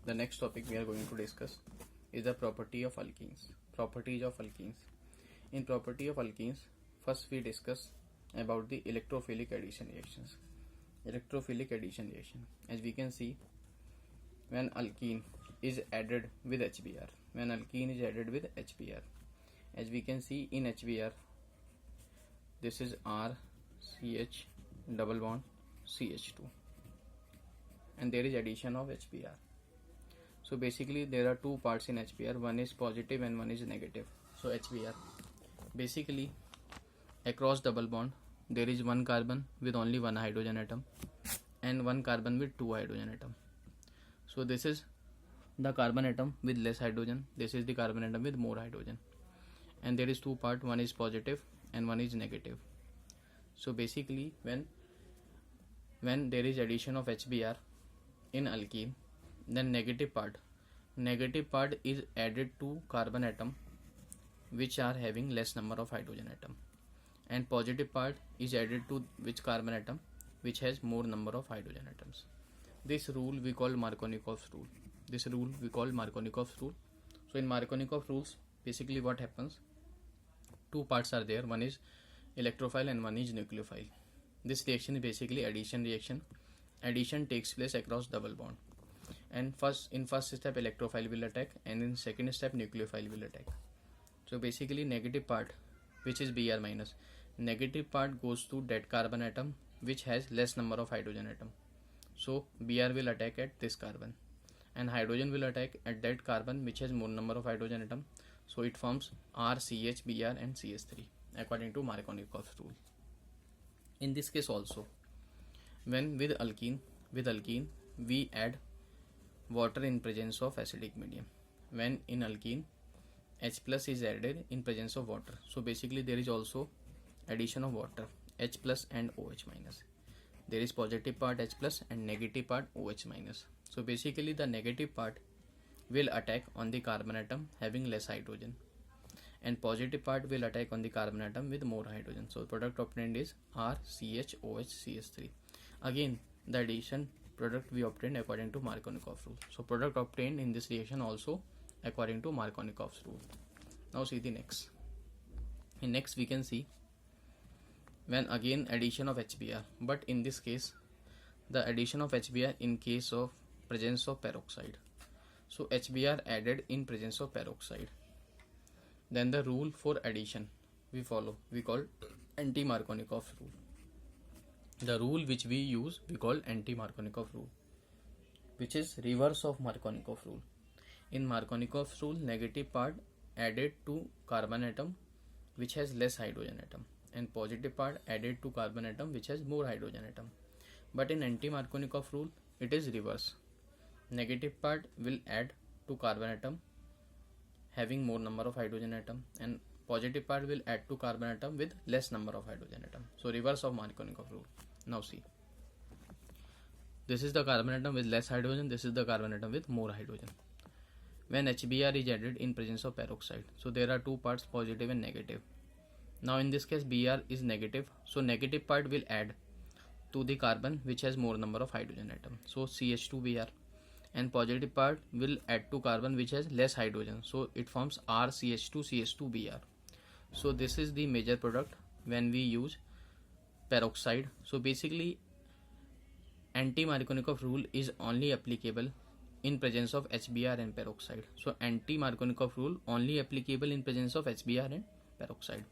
The next topic we are going to discuss is the property of alkenes. Properties of alkenes. In property of alkenes, first we discuss about the electrophilic addition reactions. Electrophilic addition reaction. As we can see, when alkene is added with HBr, as we can see in HBr, this is R CH double bond CH2, and there is addition of HBr. So basically there are two parts in HBr, one is positive and one is negative. So HBr, basically across double bond there is one carbon with only one hydrogen atom and one carbon with two hydrogen atom. So this is the carbon atom with less hydrogen, this is the carbon atom with more hydrogen, and there is two part, one is positive and one is negative. So basically when there is addition of HBr in alkene, then negative part is added to carbon atom which are having less number of hydrogen atom, and positive part is added to which carbon atom which has more number of hydrogen atoms. This rule we call Markovnikov's rule. So in Markovnikov rules, basically what happens, two parts are there, one is electrophile and one is nucleophile. This reaction is basically addition reaction. Addition takes place across double bond, and in first step electrophile will attack, and in second step nucleophile will attack. So basically negative part, which is Br minus, negative part goes to that carbon atom which has less number of hydrogen atom. So Br will attack at this carbon, and hydrogen will attack at that carbon which has more number of hydrogen atom. So it forms R, CH, Br and CH3 according to Markovnikov's rule. In this case also, when with alkene we add water in presence of acidic medium. When in alkene H plus is added in presence of water, so basically there is also addition of water, H plus and OH minus. There is positive part H plus and negative part OH minus. So basically the negative part will attack on the carbon atom having less hydrogen, and positive part will attack on the carbon atom with more hydrogen. So product obtained is R, CH, OH, CH3. Again the addition product we obtained according to Markovnikov's rule. So product obtained in this reaction also according to Markovnikov's rule. Now see the next. In next we can see when again addition of HBr, but in this case the addition of HBr in case of presence of peroxide. So HBr added in presence of peroxide. Then the rule for addition we follow, we call anti-Markovnikov's rule. The rule which we use we call anti-Markovnikov rule, which is reverse of Markovnikov rule. In Markovnikov's rule, negative part added to carbon atom which has less hydrogen atom, and positive part added to carbon atom which has more hydrogen atom. But in anti-Markovnikov rule it is reverse. Negative part will add to carbon atom having more number of hydrogen atom, and positive part will add to carbon atom with less number of hydrogen atom. So reverse of Markovnikov rule. Now see, this is the carbon atom with less hydrogen, this is the carbon atom with more hydrogen. When HBr is added in presence of peroxide, so there are two parts, positive and negative. Now in this case Br is negative, so negative part will add to the carbon which has more number of hydrogen atom, so CH2Br, and positive part will add to carbon which has less hydrogen, so it forms RCH2CH2Br. So this is the major product when we use peroxide. So basically anti-Markovnikov rule is only applicable in presence of HBr and peroxide. So anti-Markovnikov rule only applicable in presence of HBr and peroxide.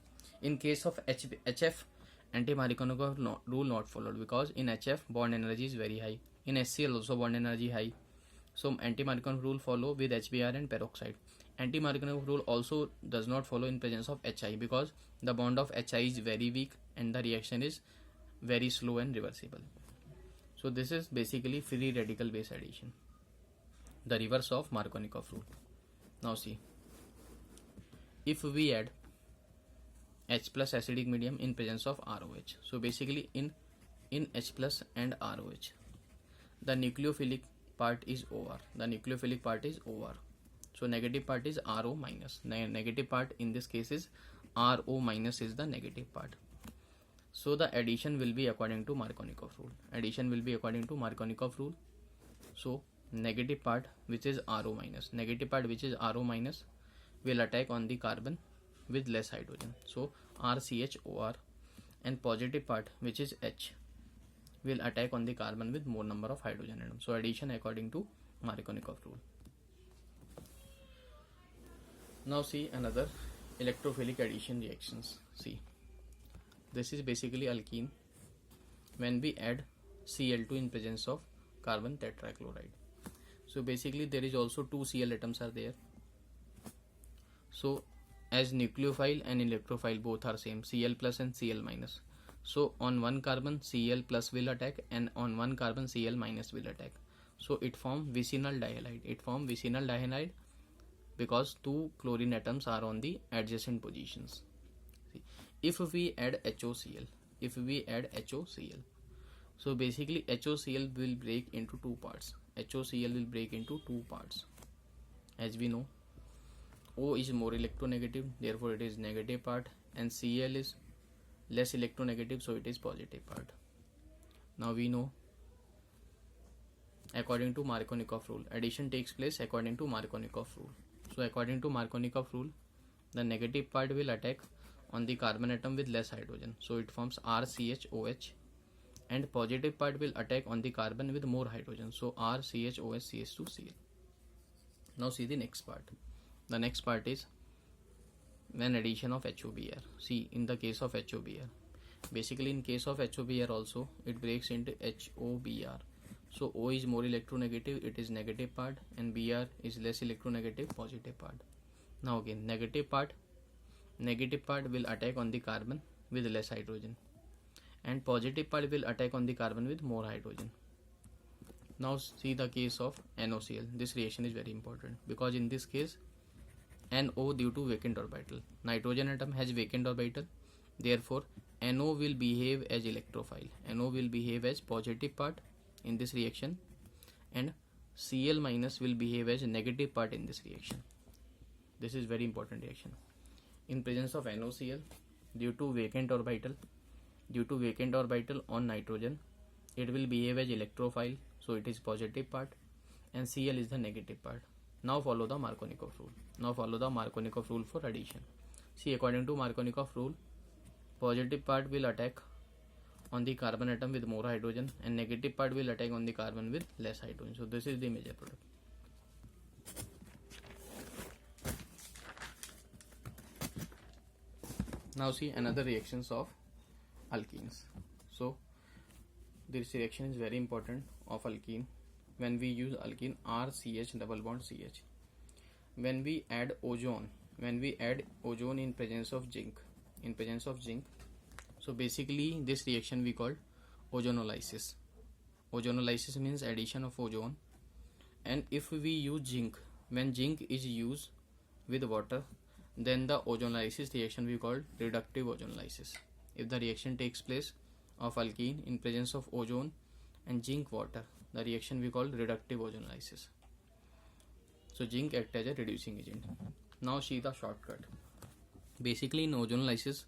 In case of HF, anti-Markovnikov rule not followed, because in HF bond energy is very high, in HCl also bond energy high. So anti-Markovnikov rule follow with HBr and peroxide. Anti-Markovnikov rule also does not follow in presence of HI, because the bond of HI is very weak and the reaction is very slow and reversible. So this is basically free radical base addition, the reverse of Markovnikov rule. Now see, if we add H plus acidic medium in presence of ROH, so basically in H plus and ROH, the nucleophilic part is OR. So negative part is RO minus. Negative part in this case is RO minus is the negative part. So the addition will be according to Markovnikov rule. So negative part which is RO minus. Negative part which is RO minus will attack on the carbon with less hydrogen. So RCHOR, and positive part which is H will attack on the carbon with more number of hydrogen atoms. So addition according to Markovnikov rule. Now see another electrophilic addition reactions. See, this is basically alkene when we add Cl2 in presence of carbon tetrachloride. So basically there is also two Cl atoms are there. So as nucleophile and electrophile both are same, Cl plus and Cl minus. So on one carbon Cl plus will attack and on one carbon Cl minus will attack. So it form vicinal dihalide. It form vicinal dihalide because two chlorine atoms are on the adjacent positions. See, if we add HOCl, so basically HOCl will break into two parts. HOCl will break into two parts. As we know, O is more electronegative, therefore it is negative part, and Cl is less electronegative, so it is positive part. Now we know according to Markovnikov rule, addition takes place according to Markovnikov rule. So according to Markovnikov rule, the negative part will attack on the carbon atom with less hydrogen, so it forms RCHOH, and positive part will attack on the carbon with more hydrogen, so RCHOH-CH2Cl. Now see the next part. The next part is when addition of HOBr. See, in the case of HOBr, basically in case of HOBr also it breaks into HOBr. So O is more electronegative, it is negative part, and Br is less electronegative, positive part. Now again negative part will attack on the carbon with less hydrogen, and positive part will attack on the carbon with more hydrogen. Now see the case of NOCl. This reaction is very important because in this case NO due to vacant orbital. Nitrogen atom has vacant orbital, therefore NO will behave as electrophile. NO will behave as positive part in this reaction, and Cl minus will behave as negative part in this reaction. This is very important reaction. In presence of NOCl, due to vacant orbital on nitrogen, it will behave as electrophile, so it is positive part, and Cl is the negative part. Now follow the Markovnikov rule for addition. See, according to Markovnikov rule, positive part will attack on the carbon atom with more hydrogen, and negative part will attack on the carbon with less hydrogen. So this is the major product. Now see another reactions of alkenes. So this reaction is very important of alkene. When we use alkene RCH double bond CH, when we add ozone in presence of zinc, so basically this reaction we call ozonolysis. Ozonolysis means addition of ozone, and if we use zinc, when zinc is used with water, then the ozonolysis reaction we call reductive ozonolysis. If the reaction takes place of alkene in presence of ozone and zinc water, the reaction we call reductive ozonolysis. So zinc acts as a reducing agent. Now see the shortcut. Basically in ozonolysis,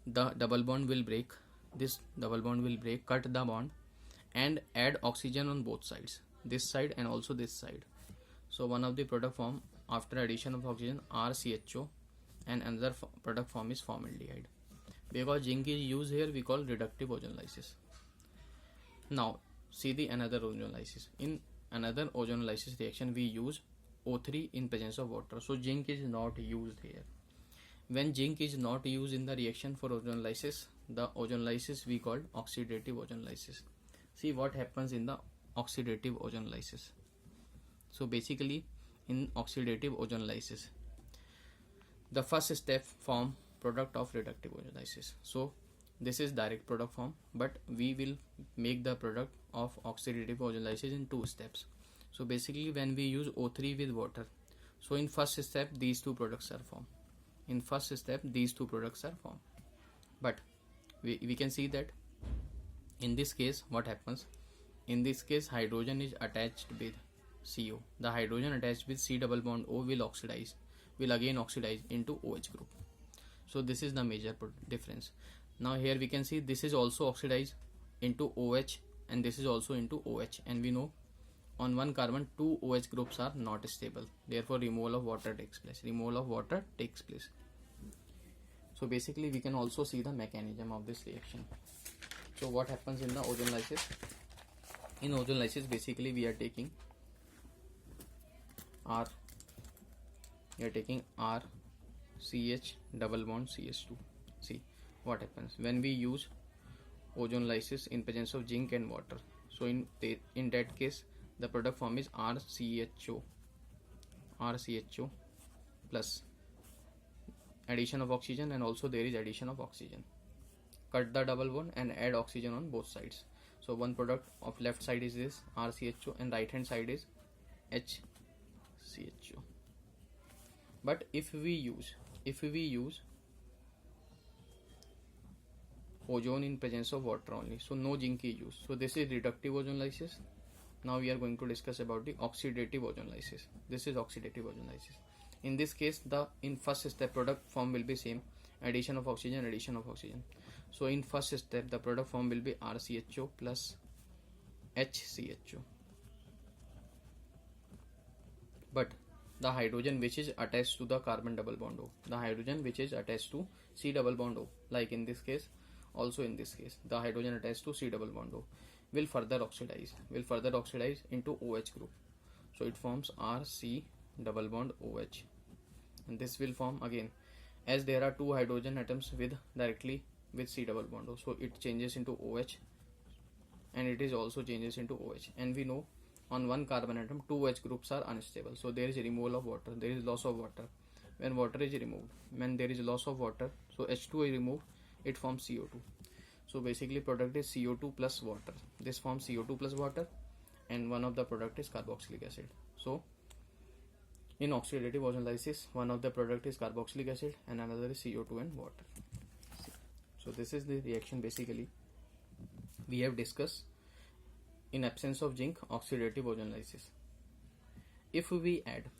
the double bond will break. This double bond will break, cut the bond, and add oxygen on both sides, this side and also this side. So one of the product form after addition of oxygen RCHO, and another product form is formaldehyde. Because zinc is used here, we call reductive ozonolysis. Now see the another ozonolysis. In another ozonolysis reaction, we use O3 in presence of water. So zinc is not used here. When zinc is not used in the reaction for ozonolysis, the ozonolysis we call oxidative ozonolysis. See what happens in the oxidative ozonolysis. So basically in oxidative ozonolysis, the first step form product of reductive ozonolysis. So this is direct product form, but we will make the product of oxidative ozonolysis in two steps. So basically when we use O3 with water, so in first step these two products are formed. But we can see that in this case what happens. In this case hydrogen is attached with CO. The hydrogen attached with C double bond O will again oxidize into OH group. So this is the major difference. Now here we can see this is also oxidized into OH, and this is also into OH, and we know on one carbon two OH groups are not stable, therefore removal of water takes place. So basically we can also see the mechanism of this reaction. So what happens in the ozone lysis? In ozone lysis basically we are taking R CH double bond CH2. See what happens when we use ozone lysis in presence of zinc and water. So in that case the product form is RCHO plus addition of oxygen, and also there is addition of oxygen. Cut the double bond and add oxygen on both sides. So one product of left side is this RCHO and right hand side is HCHO. But if we use ozone in presence of water only, so no zinc is used. So this is reductive ozone lysis. Now we are going to discuss about the oxidative ozone lysis. This is oxidative ozone lysis. In this case, in first step product form will be same, addition of oxygen. So in first step the product form will be RCHO plus HCHO. But the hydrogen which is attached to the carbon double bond O, the hydrogen which is attached to C double bond O, like in this case, also in this case, the hydrogen attached to C double bond O will further oxidize into OH group. So it forms RC double bond OH, and this will form again, as there are two hydrogen atoms directly with C double bond O, so it changes into OH, and it is also changes into OH. And we know on one carbon atom two OH groups are unstable, so there is a removal of water, there is loss of water. When water is removed, when there is loss of water, so H2 is removed, it forms CO2. So basically product is CO2 plus water. This forms CO2 plus water, and one of the product is carboxylic acid. So in oxidative ozone lysis, one of the product is carboxylic acid and another is CO2 and water. So this is the reaction basically we have discussed in absence of zinc, oxidative ozone lysis. If we add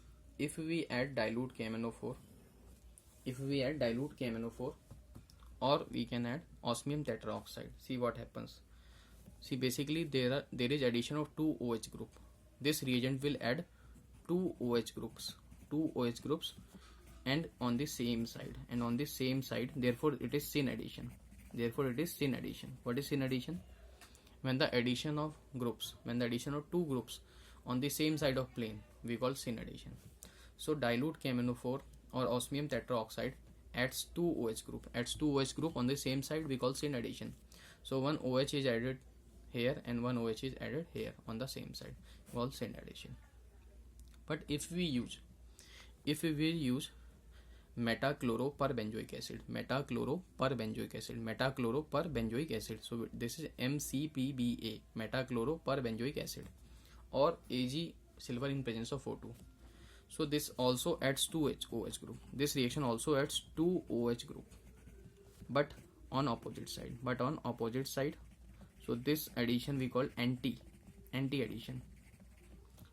dilute KMnO4, or we can add osmium tetraoxide, see what happens. See basically there is addition of two OH group. This reagent will add two OH groups, and on the same side, therefore it is syn addition. What is syn addition? When the addition of two groups on the same side of plane, we call syn addition. So dilute KMnO4 or osmium tetraoxide adds two OH group on the same side, we call syn addition. So one OH is added here and one OH is added here on the same side, called syn addition. But if we use metachloroperbenzoic acid, so this is MCPBA, metachloroperbenzoic acid, or Ag silver in presence of O2. So this also adds two OH group. This reaction also adds two OH group, but on opposite side. So this addition we call anti addition.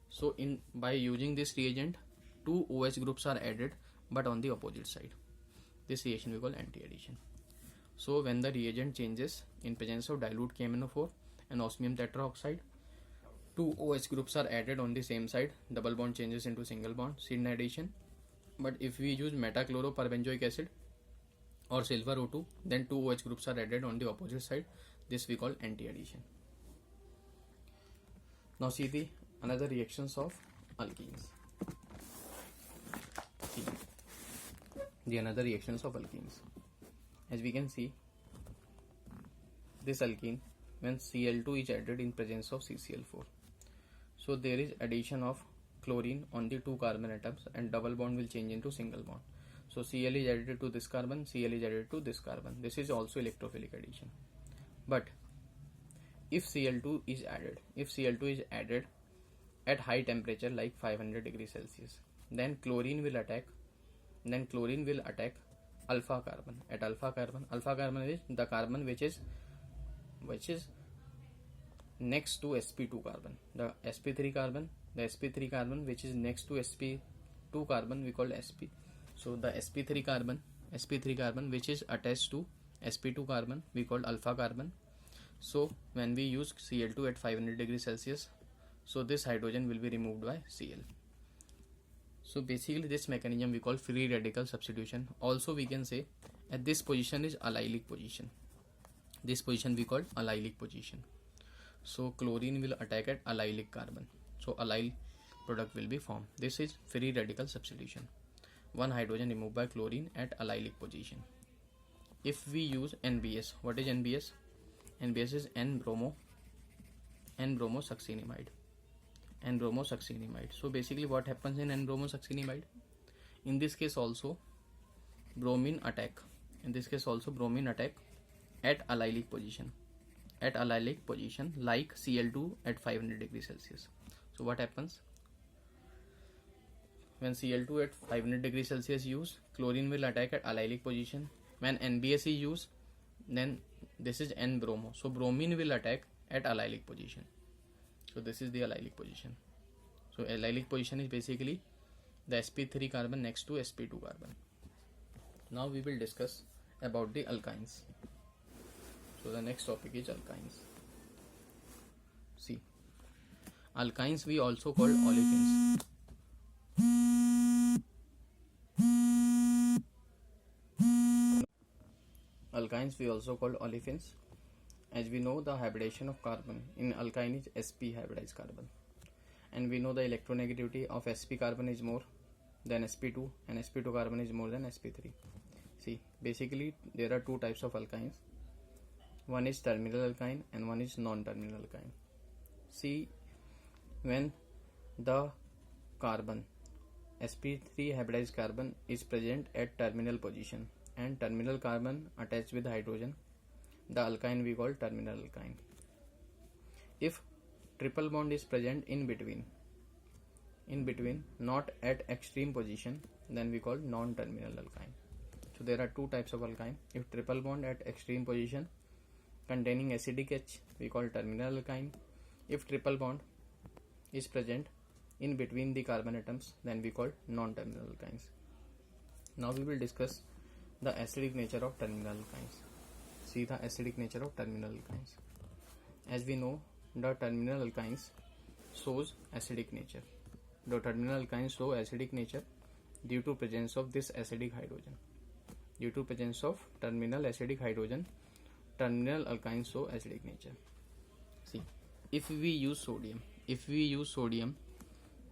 So by using this reagent, two OH groups are added, but on the opposite side. This reaction we call anti addition. So when the reagent changes in presence of dilute KMnO4 and osmium tetraoxide, two OH groups are added on the same side, double bond changes into single bond, syn addition. But if we use metachloroperbenzoic acid or silver O2, then two OH groups are added on the opposite side. This we call anti addition. Now see the another reactions of alkenes. See the another reactions of alkenes. As we can see, this alkene, when Cl2 is added in presence of CCl4, so there is addition of chlorine on the two carbon atoms and double bond will change into single bond. So Cl is added to this carbon, Cl is added to this carbon. This is also electrophilic addition. But if Cl2 is added at high temperature like 500 degrees Celsius, then chlorine will attack alpha carbon. At alpha carbon is the carbon which is next to sp2 carbon. The sp3 carbon which is next to sp2 carbon we call sp. So the sp3 carbon which is attached to sp2 carbon we call alpha carbon. So when we use Cl2 at 500 degrees Celsius, So this hydrogen will be removed by Cl. So basically this mechanism we call free radical substitution. Also we can say at this position is allylic position. This position we call allylic position. So chlorine will attack at allylic carbon. So allyl product will be formed. This is free radical substitution. One hydrogen removed by chlorine at allylic position. If we use NBS, what is NBS? NBS is N-bromosuccinimide. N-bromosuccinimide. So basically what happens in N-bromosuccinimide? In this case also bromine attack. In this case also bromine attack at allylic position. At allylic position like Cl2 at 500 degrees Celsius. So what happens? When Cl2 at 500 degrees Celsius used, chlorine will attack at allylic position. When NBS is used, then this is N-bromo. So bromine will attack at allylic position. So this is the allylic position. So allylic position is basically the sp3 carbon next to sp2 carbon. Now we will discuss about the alkynes. So the next topic is alkynes. See, alkynes we also call olefins. Alkynes we also call olefins. As we know, the hybridization of carbon in alkyne is sp hybridized carbon, and we know the electronegativity of sp carbon is more than sp2 and sp2 carbon is more than sp3. See, basically there are two types of alkynes. One is terminal alkyne and one is non-terminal alkyne. See, when the carbon sp3 hybridized carbon is present at terminal position and terminal carbon attached with hydrogen, the alkyne we call terminal alkyne. If triple bond is present in between, not at extreme position, then we call non-terminal alkyne. So there are two types of alkyne. If triple bond at extreme position containing acidic H, we call terminal alkyne. If triple bond is present in between the carbon atoms, then we call non-terminal alkynes. Now we will discuss the acidic nature of terminal alkynes. See the acidic nature of terminal alkynes. As we know, the terminal alkynes shows acidic nature. The terminal alkynes show acidic nature due to presence of this acidic hydrogen. Due to presence of terminal acidic hydrogen, terminal alkynes show acidic nature. See, if we use sodium,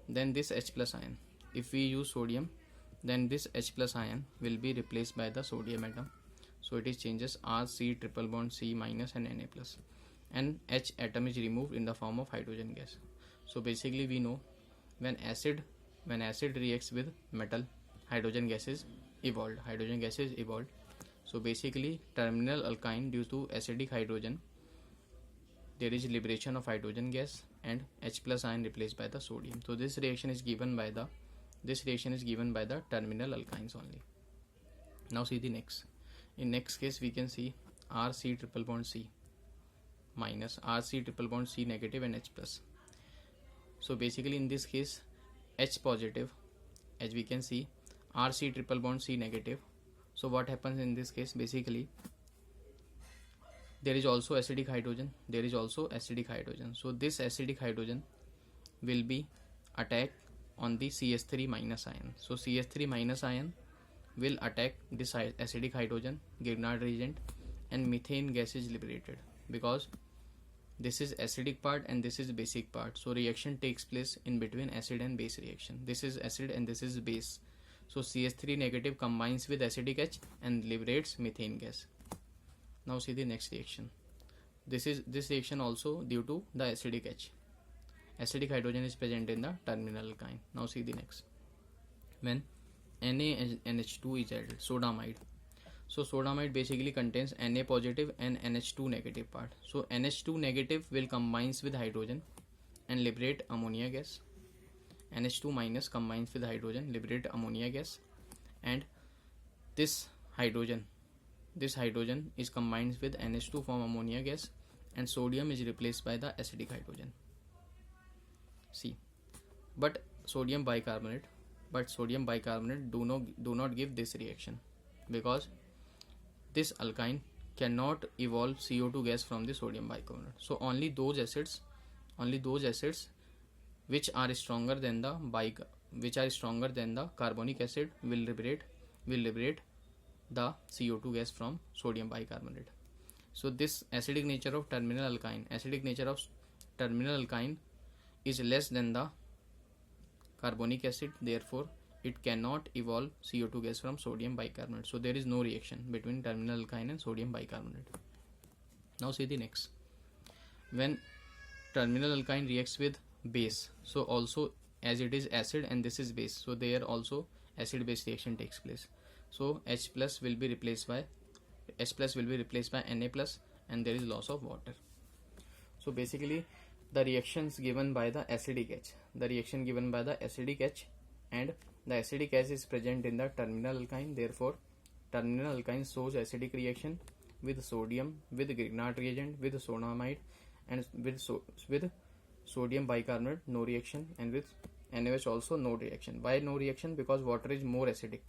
then this H plus ion. If we use sodium, then this H plus ion will be replaced by the sodium atom. So it is changes R, C, triple bond, C minus and Na plus. And H atom is removed in the form of hydrogen gas. So basically we know when acid reacts with metal, hydrogen gas is evolved. So basically terminal alkyne, due to acidic hydrogen, there is liberation of hydrogen gas and H plus ion replaced by the sodium. So this reaction is given by the terminal alkynes only. Now see the next. In next case we can see RC triple bond C minus, RC triple bond C negative and H plus. So basically in this case H positive, as we can see RC triple bond C negative. So what happens in this case? Basically there is also acidic hydrogen. So this acidic hydrogen will be attacked on the CH3 minus ion. So CH3 minus ion will attack this acidic hydrogen, Grignard reagent, and methane gas is liberated, because this is acidic part and this is basic part. So reaction takes place in between acid and base reaction. This is acid and this is base. So CH3 negative combines with acidic H and liberates methane gas. Now see the next reaction. This reaction also due to the acidic H. Acidic hydrogen is present in the terminal alkyne. Now see the next. When NaNH2 is added, sodamide. So sodamide basically contains Na positive and NH2 negative part. So NH2 negative will combines with hydrogen and liberate ammonia gas. NH2 minus combines with hydrogen, liberate ammonia gas, and this hydrogen is combined with NH2 form ammonia gas, and sodium is replaced by the acidic hydrogen. See, but sodium bicarbonate do not give this reaction, because this alkyne cannot evolve CO2 gas from the sodium bicarbonate. So only those acids which are stronger than the carbonic acid will liberate the CO2 gas from sodium bicarbonate. So this acidic nature of terminal alkyne is less than the carbonic acid, therefore it cannot evolve CO2 gas from sodium bicarbonate. So there is no reaction between terminal alkyne and sodium bicarbonate. Now see the next. When terminal alkyne reacts with base, so also as it is acid and this is base, so there also acid base reaction takes place. So H plus will be replaced by Na plus, and there is loss of water. So basically the reactions given by the acidic H, and the acidic H is present in the terminal alkyne, therefore terminal alkyne shows acidic reaction with sodium, with Grignard reagent, with sonamide, and with sodium bicarbonate, no reaction, and with NaOH also no reaction. Why no reaction? Because water is more acidic.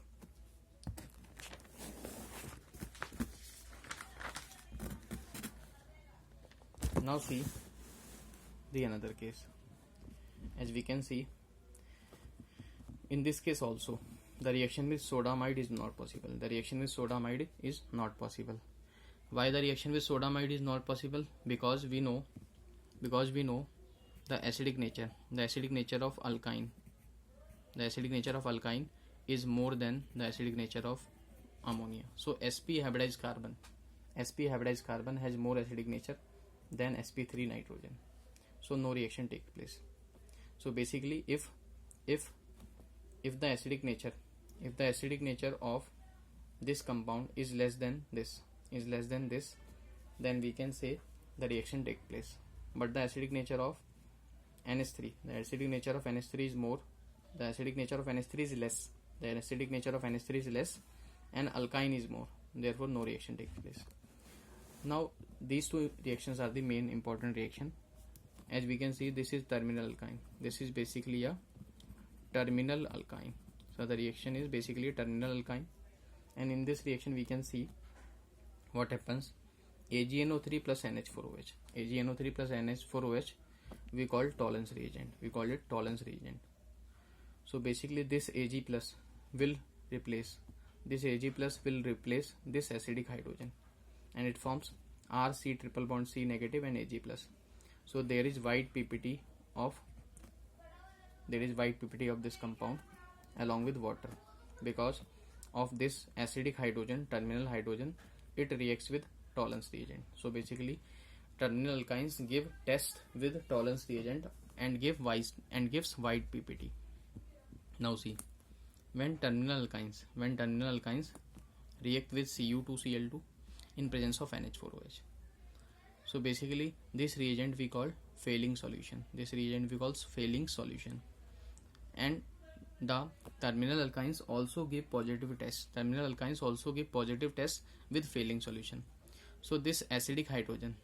Now see the another case. As we can see, in this case also the reaction with sodamide is not possible. Why the reaction with sodamide is not possible? Because we know the acidic nature of alkyne is more than the acidic nature of ammonia. So sp hybridized carbon has more acidic nature than sp3 nitrogen, so no reaction takes place. So basically if the acidic nature of this compound is less than this, then we can say the reaction take place. But the acidic nature of NH3 is more, the acidic nature of NH3 is less, and alkyne is more, therefore no reaction takes place. Now these two reactions are the main important reaction. As we can see, this is terminal alkyne, this is basically a terminal alkyne. So the reaction is basically a terminal alkyne, and in this reaction we can see what happens. AgNO3 plus NH4OH we call Tollens reagent. So basically this Ag plus will replace this acidic hydrogen, and it forms RC triple bond C negative and Ag plus. So there is white PPT of this compound along with water. Because of this acidic hydrogen, terminal hydrogen, it reacts with Tollens reagent. So basically terminal alkynes give test with Tollens reagent and gives white PPT. Now see, when terminal alkynes react with Cu2Cl2 in presence of NH4OH, so basically this reagent we call failing solution. And the terminal alkynes also give positive tests. With failing solution. So this acidic hydrogen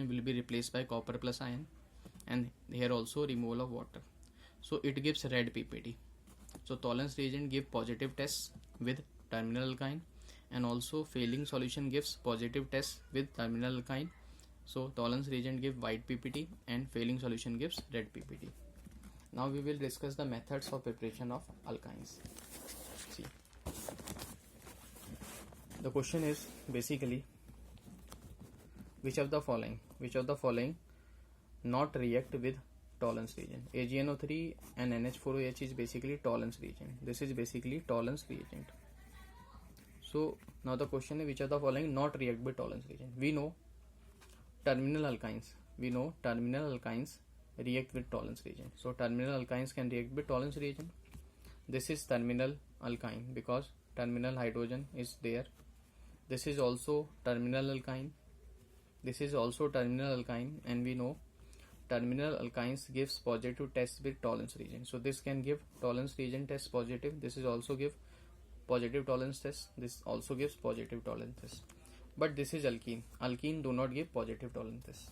will be replaced by copper plus ion, and here also removal of water. So it gives red PPT. So Tollens reagent give positive tests with terminal alkyne, and also failing solution gives positive tests with terminal alkyne. So Tollens reagent give white PPT and failing solution gives red PPT. Now we will discuss the methods of preparation of alkynes. See, the question is basically which of the following not react with Tollens reagent. AgNO3 and NH4OH is basically Tollens reagent. This is basically Tollens reagent. So now the question is which of the following not react with Tollens reagent. We know terminal alkynes react with Tollens reagent. So terminal alkynes can react with Tollens reagent. This is terminal alkyne because terminal hydrogen is there. This is also terminal alkyne. And we know terminal alkynes gives positive test with Tollens reagent. So this can give Tollens reagent test positive. This is also give positive Tollens test. This also gives positive Tollens test. But this is alkene. Alkene do not give positive Tollens test.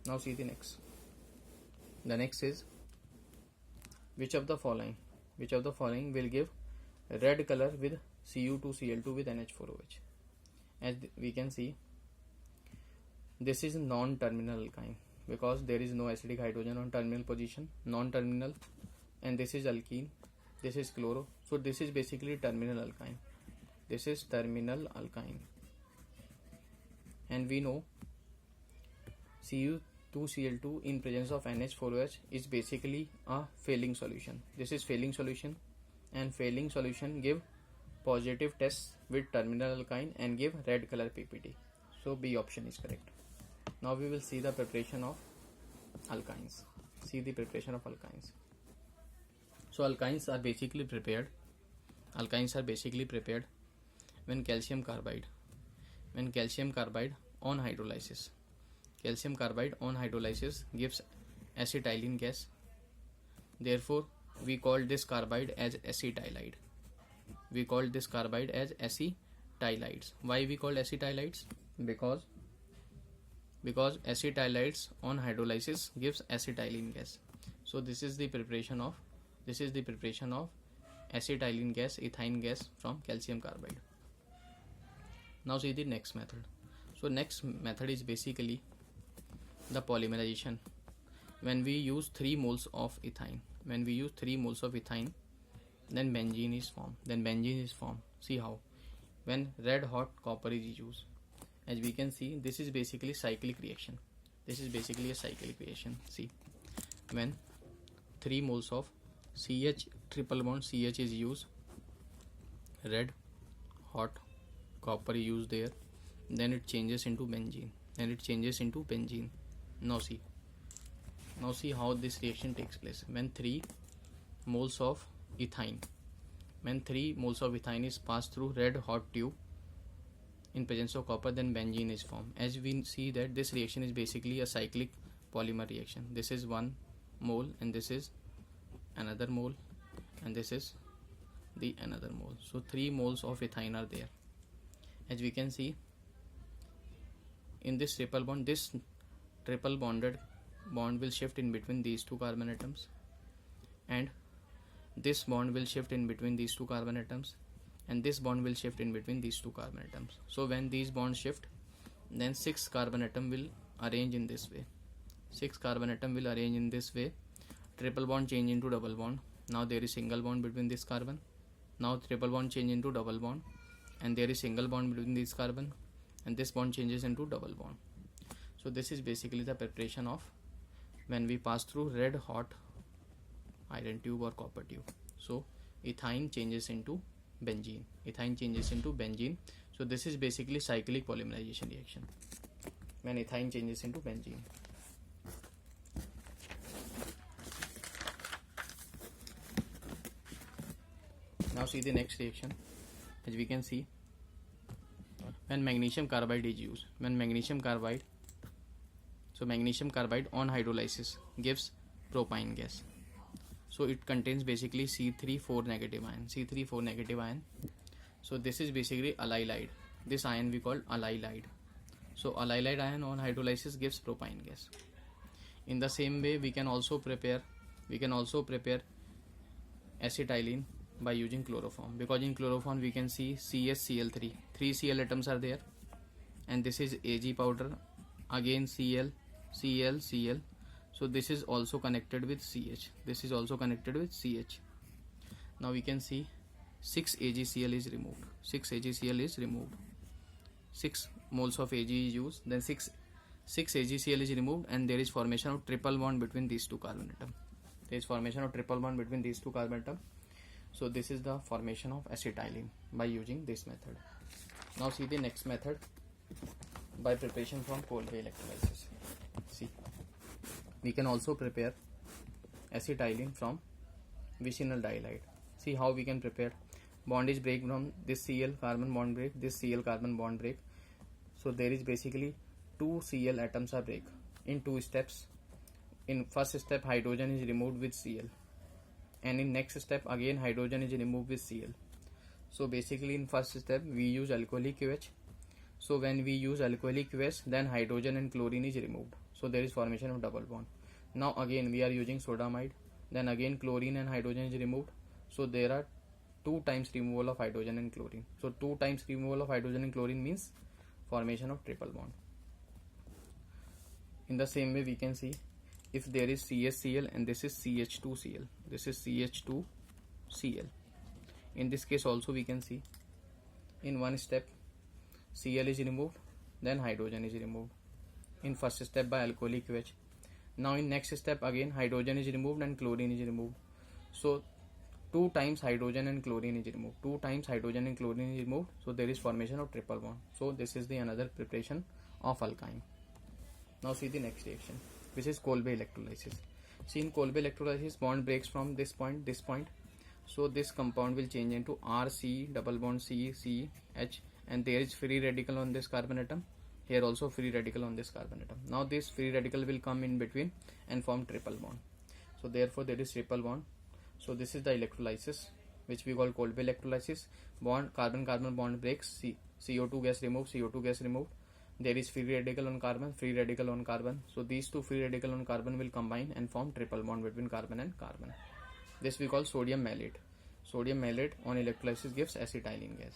Now see the next. The next is which of the following will give red color with Cu2Cl2 with NH4OH. As we can see, this is non-terminal alkyne because there is no acidic hydrogen on terminal position, non-terminal, and this is alkene, this is chloro. So this is basically terminal alkyne. This is terminal alkyne, and we know Cu2Cl2 in presence of NH4OH is basically a failing solution. This is failing solution, and failing solution give positive tests with terminal alkyne and give red color PPT. So B option is correct. Now we will see the preparation of alkynes. See the preparation of alkynes. So alkynes are basically prepared. Alkynes are basically prepared when calcium carbide on hydrolysis. Calcium carbide on hydrolysis gives acetylene gas. Therefore, we call this carbide as acetylide. We call this carbide as acetylides. Why we call acetylides? Because acetylides on hydrolysis gives acetylene gas. So this is the preparation of acetylene gas, ethine gas from calcium carbide. Now see the next method. So next method is basically the polymerization. When we use 3 moles of ethine, then benzene is formed. See how? When red hot copper is used. As we can see, this is basically cyclic reaction. See, when 3 moles of CH triple bond CH is used, red hot copper is used there, then it changes into benzene. Now see how this reaction takes place. When 3 moles of ethine is passed through red hot tube in presence of copper, then benzene is formed. As we see that this reaction is basically a cyclic polymer reaction. This is 1 mole and this is another mole and this is the another mole. So 3 moles of ethine are there. As we can see in this triple bonded bond will shift in between these 2 carbon atoms, and this bond will shift in between these 2 carbon atoms, and this bond will shift in between these 2 carbon atoms. So when these bonds shift, then 6 carbon atom will arrange in this way. Triple bond change into double bond. Now there is single bond between this carbon. Now triple bond change into double bond, and there is single bond between this carbon, and this bond changes into double bond. So this is basically the preparation of when we pass through red hot iron tube or copper tube. So ethine changes into benzene. So this is basically cyclic polymerization reaction when ethine changes into benzene. Now see the next reaction. As we can see, when magnesium carbide is used, magnesium carbide on hydrolysis gives propyne gas. So it contains basically C3,4 negative ion. So this is basically allylide. This ion we call allylide. So allylide ion on hydrolysis gives propyne gas. In the same way, we can also prepare acetylene by using chloroform, because in chloroform we can see CH-Cl3, 3 Cl atoms are there, and this is Ag powder, again Cl, Cl, Cl. So this is also connected with CH. Now we can see 6 AgCl is removed. 6 moles of Ag is used, then 6 AgCl is removed, and there is formation of triple bond between these 2 carbon atoms. So this is the formation of acetylene by using this method. Now see the next method, by preparation from cold way electrolysis. See, we can also prepare acetylene from vicinal dihalide. See how we can prepare. Bond is break from this Cl carbon bond break, this Cl carbon bond break. So there is basically 2 Cl atoms are break in 2 steps. In first step, hydrogen is removed with Cl, and in next step again hydrogen is removed with Cl. So basically in first step we use alcoholic OH. So when we use alcoholic OH, then hydrogen and chlorine is removed. So there is formation of double bond. Now again we are using sodamide, then again chlorine and hydrogen is removed. So there are 2 times removal of hydrogen and chlorine. So 2 times removal of hydrogen and chlorine means formation of triple bond. In the same way we can see if there is CHCl and this is CH2Cl, this is CH2Cl. In this case also we can see in one step Cl is removed, then hydrogen is removed in first step by alcoholic UH. Now in next step again hydrogen is removed and chlorine is removed. So 2 times hydrogen and chlorine is removed. 2 times hydrogen and chlorine is removed. So there is formation of triple bond. So this is the another preparation of alkyne. Now see the next reaction, which is Kolbe electrolysis. See in Kolbe electrolysis, bond breaks from this point, So this compound will change into RC double bond CH, and there is free radical on this carbon atom. Here also free radical on this carbon atom. Now this free radical will come in between and form triple bond. So therefore there is triple bond. So this is the electrolysis which we call Kolbe electrolysis. Bond carbon bond breaks, CO2 gas removed. There is free radical on carbon. So these two free radical on carbon will combine and form triple bond between carbon and carbon. This we call sodium malate. Sodium malate on electrolysis gives acetylene gas.